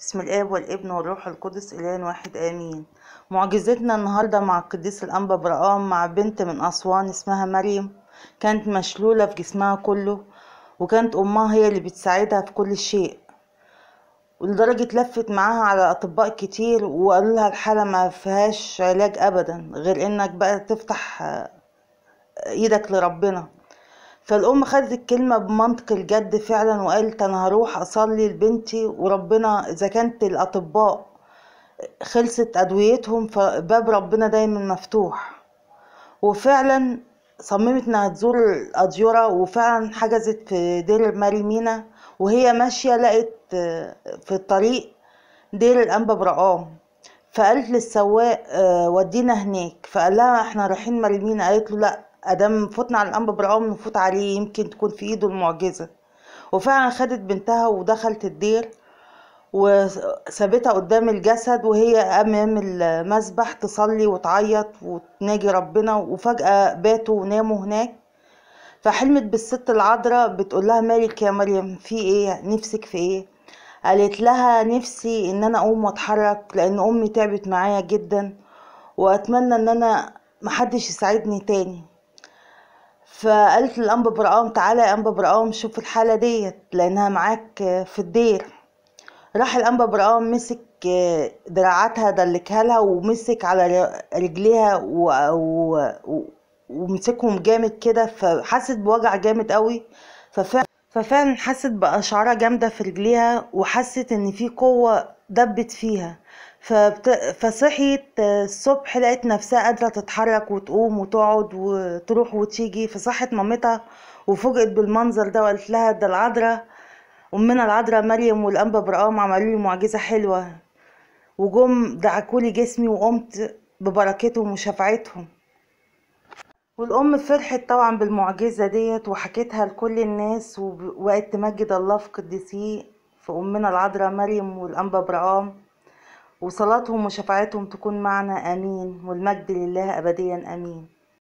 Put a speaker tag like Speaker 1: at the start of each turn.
Speaker 1: بسم الآب والابن والروح القدس إله واحد آمين. معجزتنا النهاردة مع القديس الأنبا برقام مع بنت من أسوان اسمها مريم، كانت مشلولة في جسمها كله، وكانت أمها هي اللي بتساعدها في كل شيء، ولدرجة لفت معاها على أطباء كتير وقالوا لها الحالة ما فيهاش علاج أبدا غير إنك بقى تفتح إيدك لربنا. فالأم خدت الكلمة بمنطق الجد فعلا وقالت أنا هروح أصلي لبنتي، وربنا إذا كانت الأطباء خلصت أدويتهم فباب ربنا دايما مفتوح. وفعلا صممت إنها تزور الأديرة، وفعلا حجزت في دير ماري مينا، وهي ماشية لقت في الطريق دير الأنبا برقام، فقالت للسواق ودينا هناك، فقال لها احنا رايحين ماري مينا. قالت له لا، ادام فوتنا على الأنبا برقام نفوت عليه، يمكن تكون في ايده المعجزة. وفعلا خدت بنتها ودخلت الدير وسابتها قدام الجسد وهي امام المسبح تصلي وتعيط وتناجي ربنا، وفجأة باتوا وناموا هناك. فحلمت بالست العذراء بتقول لها مالك يا مريم، في ايه؟ نفسك في ايه؟ قالت لها نفسي ان انا اقوم واتحرك لان امي تعبت معايا جدا، واتمنى ان انا محدش يساعدني تاني. فقالت للأنبا برقام تعالى يا أنبا برقام شوف الحالة ديت لانها معاك في الدير. راح الأنبا برقام مسك دراعاتها دلكها لها، ومسك على رجليها ومسكهم جامد كده، فحست بوجع جامد قوي. ففعلا حست بأشعارة جامدة في رجليها، وحست ان في قوة دبت فيها. فصحيت الصبح لقيت نفسها قادرة تتحرك وتقوم وتقعد وتروح وتيجي. فصحت مامتها وفوجئت بالمنظر ده، وقالت لها ده العذراء أمنا العذراء مريم والأنبا برقام عملوا لي معجزة حلوة، وجم دعكولي جسمي وقمت ببركتهم وشفاعتهم. والأم فرحت طبعا بالمعجزة ديت وحكيتها لكل الناس، وبقت تمجد الله في قديسيه في أمنا العذراء مريم والأنبا برقام، وصلاتهم وشفاعتهم تكون معنا آمين، والمجد لله أبديا آمين.